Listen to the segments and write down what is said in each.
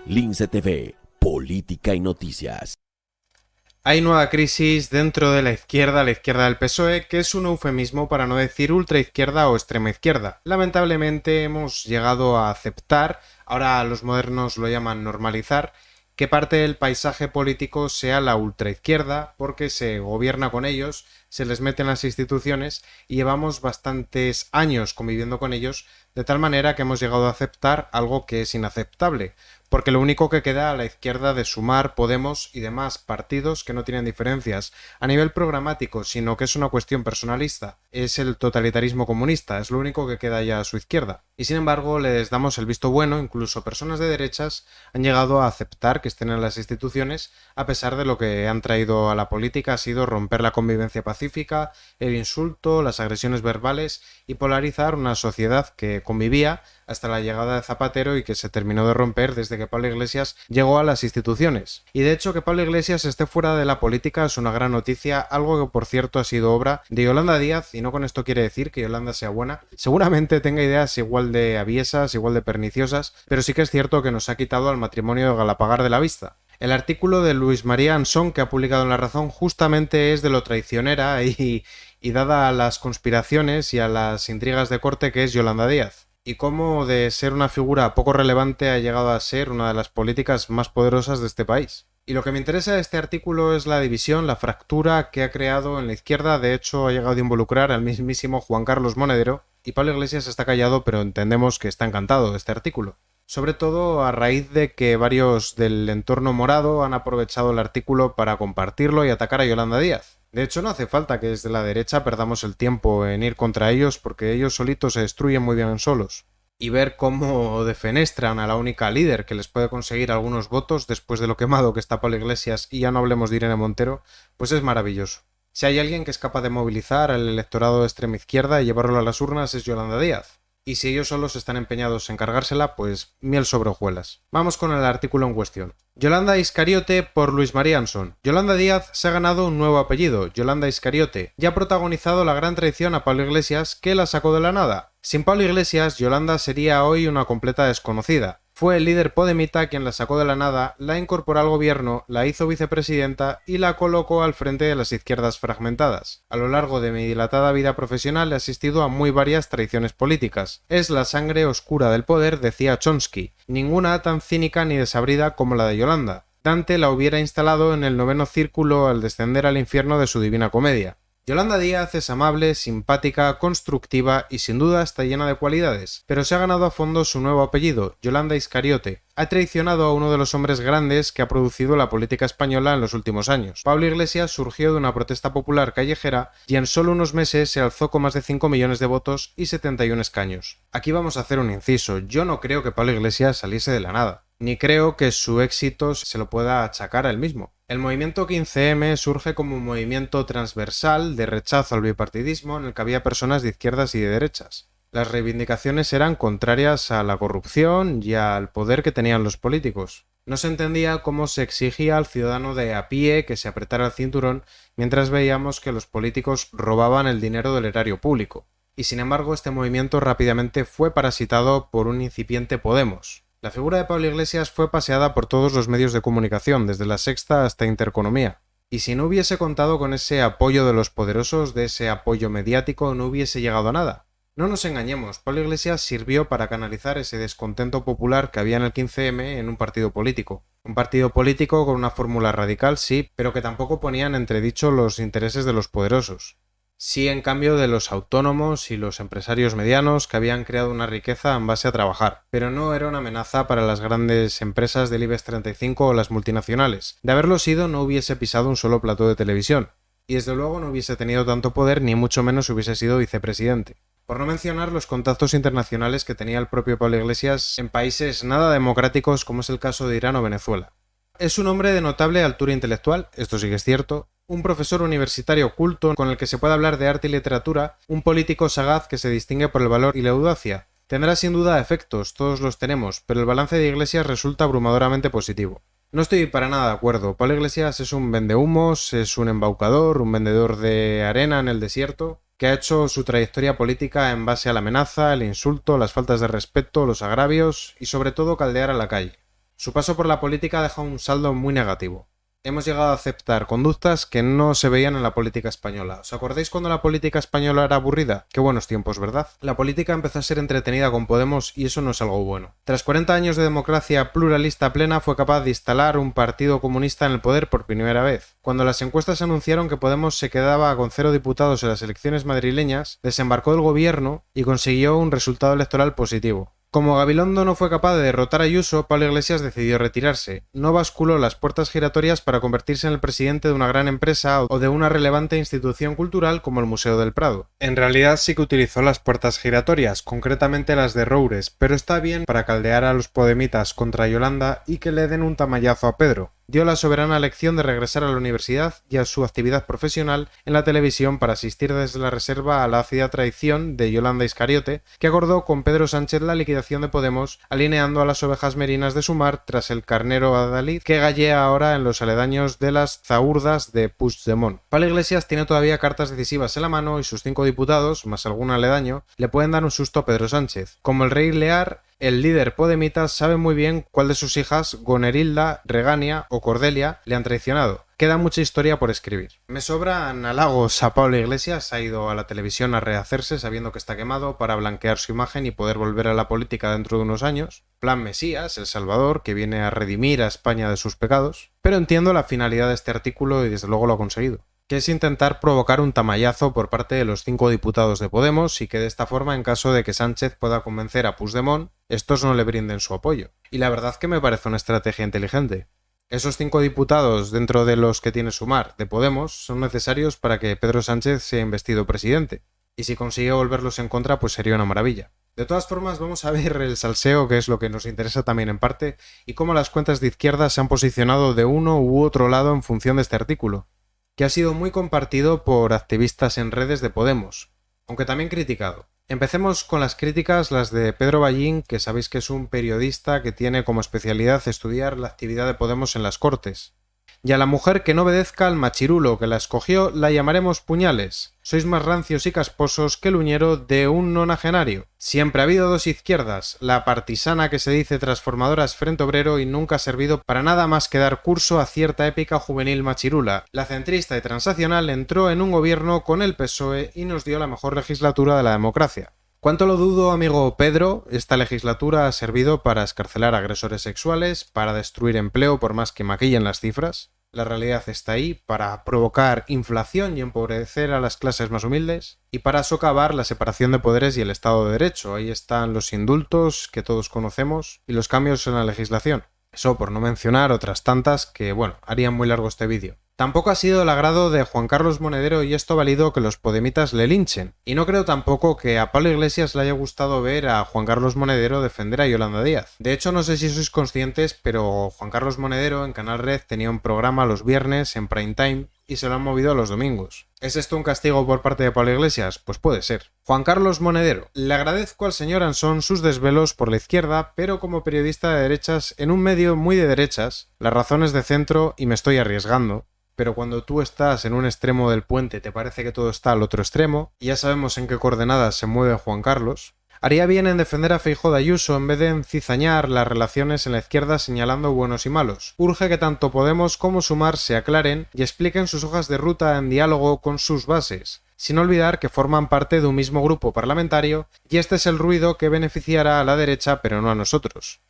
Lince TV, política y noticias. Hay nueva crisis dentro de la izquierda del PSOE, que es un eufemismo para no decir ultraizquierda o extrema izquierda. Lamentablemente hemos llegado a aceptar, ahora los modernos lo llaman normalizar, que parte del paisaje político sea la ultraizquierda, porque se gobierna con ellos, se les mete en las instituciones y llevamos bastantes años conviviendo con ellos, de tal manera que hemos llegado a aceptar algo que es inaceptable, porque lo único que queda a la izquierda de Sumar, Podemos y demás partidos que no tienen diferencias a nivel programático, sino que es una cuestión personalista, es el totalitarismo comunista, es lo único que queda ya a su izquierda. Y sin embargo les damos el visto bueno, incluso personas de derechas han llegado a aceptar que estén en las instituciones, a pesar de lo que han traído a la política ha sido romper la convivencia pacífica, el insulto, las agresiones verbales y polarizar una sociedad que convivía hasta la llegada de Zapatero y que se terminó de romper desde que Pablo Iglesias llegó a las instituciones. Y de hecho que Pablo Iglesias esté fuera de la política es una gran noticia, algo que por cierto ha sido obra de Yolanda Díaz, y no con esto quiere decir que Yolanda sea buena, seguramente tenga ideas igual de aviesas, igual de perniciosas, pero sí que es cierto que nos ha quitado al matrimonio de Galapagar de la vista. El artículo de Luis María Ansón que ha publicado en La Razón justamente es de lo traicionera y dada a las conspiraciones y a las intrigas de corte que es Yolanda Díaz, y cómo de ser una figura poco relevante ha llegado a ser una de las políticas más poderosas de este país. Y lo que me interesa de este artículo es la división, la fractura que ha creado en la izquierda. De hecho ha llegado a involucrar al mismísimo Juan Carlos Monedero, y Pablo Iglesias está callado, pero entendemos que está encantado de este artículo. Sobre todo a raíz de que varios del entorno morado han aprovechado el artículo para compartirlo y atacar a Yolanda Díaz. De hecho, no hace falta que desde la derecha perdamos el tiempo en ir contra ellos, porque ellos solitos se destruyen muy bien solos. Y ver cómo defenestran a la única líder que les puede conseguir algunos votos después de lo quemado que está Pablo Iglesias, y ya no hablemos de Irene Montero, pues es maravilloso. Si hay alguien que es capaz de movilizar al electorado de extrema izquierda y llevarlo a las urnas es Yolanda Díaz. Y si ellos solos están empeñados en cargársela, pues miel sobre hojuelas. Vamos con el artículo en cuestión. Yolanda Iscariote por Luis María Ansón. Yolanda Díaz se ha ganado un nuevo apellido, Yolanda Iscariote, y ha protagonizado la gran traición a Pablo Iglesias, que la sacó de la nada. Sin Pablo Iglesias, Yolanda sería hoy una completa desconocida. Fue el líder podemita quien la sacó de la nada, la incorporó al gobierno, la hizo vicepresidenta y la colocó al frente de las izquierdas fragmentadas. A lo largo de mi dilatada vida profesional he asistido a muy varias traiciones políticas. Es la sangre oscura del poder, decía Chomsky, ninguna tan cínica ni desabrida como la de Yolanda. Dante la hubiera instalado en el 9º círculo al descender al infierno de su Divina Comedia. Yolanda Díaz es amable, simpática, constructiva y sin duda está llena de cualidades, pero se ha ganado a fondo su nuevo apellido, Yolanda Iscariote. Ha traicionado a uno de los hombres grandes que ha producido la política española en los últimos años. Pablo Iglesias surgió de una protesta popular callejera y en solo unos meses se alzó con más de 5 millones de votos y 71 escaños. Aquí vamos a hacer un inciso, yo no creo que Pablo Iglesias saliese de la nada, ni creo que su éxito se lo pueda achacar a él mismo. El movimiento 15M surge como un movimiento transversal de rechazo al bipartidismo en el que había personas de izquierdas y de derechas. Las reivindicaciones eran contrarias a la corrupción y al poder que tenían los políticos. No se entendía cómo se exigía al ciudadano de a pie que se apretara el cinturón mientras veíamos que los políticos robaban el dinero del erario público. Y sin embargo este movimiento rápidamente fue parasitado por un incipiente Podemos. La figura de Pablo Iglesias fue paseada por todos los medios de comunicación, desde La Sexta hasta Intereconomía. Y si no hubiese contado con ese apoyo de los poderosos, de ese apoyo mediático, no hubiese llegado a nada. No nos engañemos, Pablo Iglesias sirvió para canalizar ese descontento popular que había en el 15M en un partido político. Un partido político con una fórmula radical, sí, pero que tampoco ponía en entredicho los intereses de los poderosos. Sí, en cambio, de los autónomos y los empresarios medianos que habían creado una riqueza en base a trabajar, pero no era una amenaza para las grandes empresas del IBEX 35 o las multinacionales. De haberlo sido, no hubiese pisado un solo plató de televisión, y desde luego no hubiese tenido tanto poder, ni mucho menos hubiese sido vicepresidente. Por no mencionar los contactos internacionales que tenía el propio Pablo Iglesias en países nada democráticos como es el caso de Irán o Venezuela. Es un hombre de notable altura intelectual, esto sí que es cierto, un profesor universitario culto con el que se puede hablar de arte y literatura, un político sagaz que se distingue por el valor y la audacia. Tendrá sin duda efectos, todos los tenemos, pero el balance de Iglesias resulta abrumadoramente positivo. No estoy para nada de acuerdo. Pablo Iglesias es un vendehumos, es un embaucador, un vendedor de arena en el desierto, que ha hecho su trayectoria política en base a la amenaza, el insulto, las faltas de respeto, los agravios y sobre todo caldear a la calle. Su paso por la política deja un saldo muy negativo. Hemos llegado a aceptar conductas que no se veían en la política española. ¿Os acordáis cuando la política española era aburrida? Qué buenos tiempos, ¿verdad? La política empezó a ser entretenida con Podemos y eso no es algo bueno. Tras 40 años de democracia pluralista plena, fue capaz de instalar un partido comunista en el poder por primera vez. Cuando las encuestas anunciaron que Podemos se quedaba con 0 diputados en las elecciones madrileñas, desembarcó del gobierno y consiguió un resultado electoral positivo. Como Gabilondo no fue capaz de derrotar a Ayuso, Pablo Iglesias decidió retirarse. No basculó las puertas giratorias para convertirse en el presidente de una gran empresa o de una relevante institución cultural como el Museo del Prado. En realidad sí que utilizó las puertas giratorias, concretamente las de Roures, pero está bien para caldear a los podemitas contra Yolanda y que le den un tamallazo a Pedro. Dio la soberana elección de regresar a la universidad y a su actividad profesional en la televisión para asistir desde la reserva a la ácida traición de Yolanda Iscariote, que acordó con Pedro Sánchez la liquidación de Podemos, alineando a las ovejas merinas de su mar tras el carnero adalid que gallea ahora en los aledaños de las zaurdas de Puigdemont. Pablo Iglesias tiene todavía cartas decisivas en la mano y sus 5 diputados, más algún aledaño, le pueden dar un susto a Pedro Sánchez. Como el rey Lear, el líder podemita sabe muy bien cuál de sus hijas, Gonerilda, Regania o Cordelia, le han traicionado. Queda mucha historia por escribir. Me sobran halagos a Pablo Iglesias, ha ido a la televisión a rehacerse sabiendo que está quemado para blanquear su imagen y poder volver a la política dentro de unos años. Plan Mesías, el Salvador, que viene a redimir a España de sus pecados. Pero entiendo la finalidad de este artículo y desde luego lo ha conseguido, que es intentar provocar un tamallazo por parte de los 5 diputados de Podemos y que de esta forma, en caso de que Sánchez pueda convencer a Puigdemont, estos no le brinden su apoyo. Y la verdad que me parece una estrategia inteligente. Esos 5 diputados dentro de los que tiene Sumar de Podemos son necesarios para que Pedro Sánchez sea investido presidente. Y si consigue volverlos en contra, pues sería una maravilla. De todas formas, vamos a ver el salseo, que es lo que nos interesa también en parte, y cómo las cuentas de izquierda se han posicionado de uno u otro lado en función de este artículo, que ha sido muy compartido por activistas en redes de Podemos, aunque también criticado. Empecemos con las críticas, las de Pedro Ballín, que sabéis que es un periodista que tiene como especialidad estudiar la actividad de Podemos en las Cortes. Y a la mujer que no obedezca al machirulo que la escogió la llamaremos puñales. Sois más rancios y casposos que el uñero de un nonagenario. Siempre ha habido 2 izquierdas, la partisana que se dice transformadora es Frente Obrero y nunca ha servido para nada más que dar curso a cierta épica juvenil machirula. La centrista y transaccional entró en un gobierno con el PSOE y nos dio la mejor legislatura de la democracia. Cuánto lo dudo, amigo Pedro, esta legislatura ha servido para excarcelar agresores sexuales, para destruir empleo por más que maquillen las cifras. La realidad está ahí, para provocar inflación y empobrecer a las clases más humildes, y para socavar la separación de poderes y el Estado de Derecho. Ahí están los indultos que todos conocemos y los cambios en la legislación. Eso por no mencionar otras tantas que, bueno, harían muy largo este vídeo. Tampoco ha sido el agrado de Juan Carlos Monedero y esto valido que los podemitas le linchen. Y no creo tampoco que a Pablo Iglesias le haya gustado ver a Juan Carlos Monedero defender a Yolanda Díaz. De hecho, no sé si sois conscientes, pero Juan Carlos Monedero en Canal Red tenía un programa los viernes en prime time y se lo han movido a los domingos. ¿Es esto un castigo por parte de Pablo Iglesias? Pues puede ser. Juan Carlos Monedero. Le agradezco al señor Ansón sus desvelos por la izquierda, pero como periodista de derechas en un medio muy de derechas, la razón es de centro y me estoy arriesgando. Pero cuando tú estás en un extremo del puente te parece que todo está al otro extremo, y ya sabemos en qué coordenadas se mueve Juan Carlos, haría bien en defender a Feijóo de Ayuso en vez de encizañar las relaciones en la izquierda señalando buenos y malos. Urge que tanto Podemos como Sumar se aclaren y expliquen sus hojas de ruta en diálogo con sus bases, sin olvidar que forman parte de un mismo grupo parlamentario y este es el ruido que beneficiará a la derecha pero no a nosotros.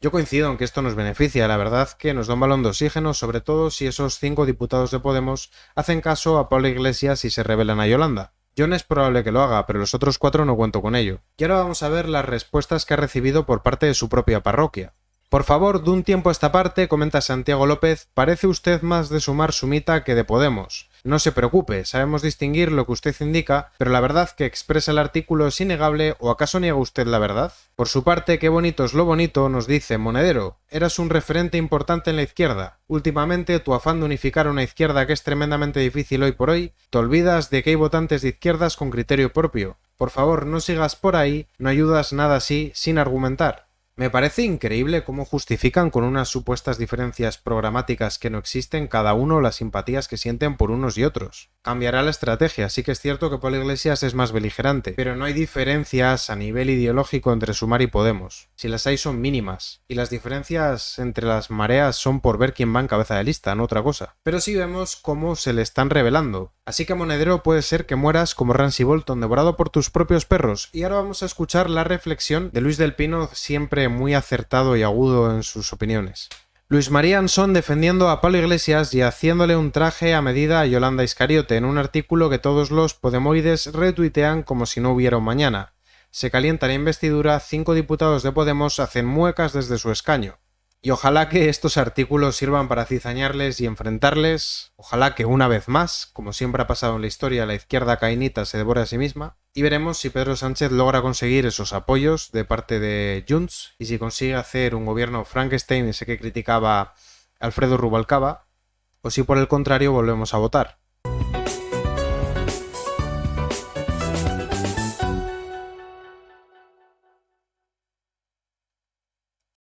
Yo coincido en que esto nos beneficia, la verdad que nos da un balón de oxígeno, sobre todo si esos 5 diputados de Podemos hacen caso a Pablo Iglesias y se rebelan a Yolanda. John es probable que lo haga, pero los otros 4 no cuento con ello. Y ahora vamos a ver las respuestas que ha recibido por parte de su propia parroquia. Por favor, de un tiempo a esta parte, comenta Santiago López, parece usted más de Sumar Sumita que de Podemos. No se preocupe, sabemos distinguir lo que usted indica, pero la verdad que expresa el artículo es innegable, ¿o acaso niega usted la verdad? Por su parte, qué bonito es lo bonito, nos dice Monedero. Eras un referente importante en la izquierda. Últimamente, tu afán de unificar una izquierda que es tremendamente difícil hoy por hoy, te olvidas de que hay votantes de izquierdas con criterio propio. Por favor, no sigas por ahí, no ayudas nada así sin argumentar. Me parece increíble cómo justifican con unas supuestas diferencias programáticas que no existen cada uno las simpatías que sienten por unos y otros. Cambiará la estrategia, sí que es cierto que Pablo Iglesias es más beligerante, pero no hay diferencias a nivel ideológico entre Sumar y Podemos. Si las hay son mínimas, y las diferencias entre las mareas son por ver quién va en cabeza de lista, no otra cosa. Pero sí vemos cómo se le están revelando. Así que Monedero, puede ser que mueras como Ramsay Bolton devorado por tus propios perros. Y ahora vamos a escuchar la reflexión de Luis del Pino, siempre muy acertado y agudo en sus opiniones. Luis María Ansón defendiendo a Pablo Iglesias y haciéndole un traje a medida a Yolanda Iscariote en un artículo que todos los podemoides retuitean como si no hubiera un mañana. Se calienta la investidura, 5 diputados de Podemos hacen muecas desde su escaño. Y ojalá que estos artículos sirvan para cizañarles y enfrentarles, ojalá que una vez más, como siempre ha pasado en la historia, la izquierda caínita se devore a sí misma, y veremos si Pedro Sánchez logra conseguir esos apoyos de parte de Junts y si consigue hacer un gobierno Frankenstein, ese que criticaba Alfredo Rubalcaba, o si por el contrario volvemos a votar.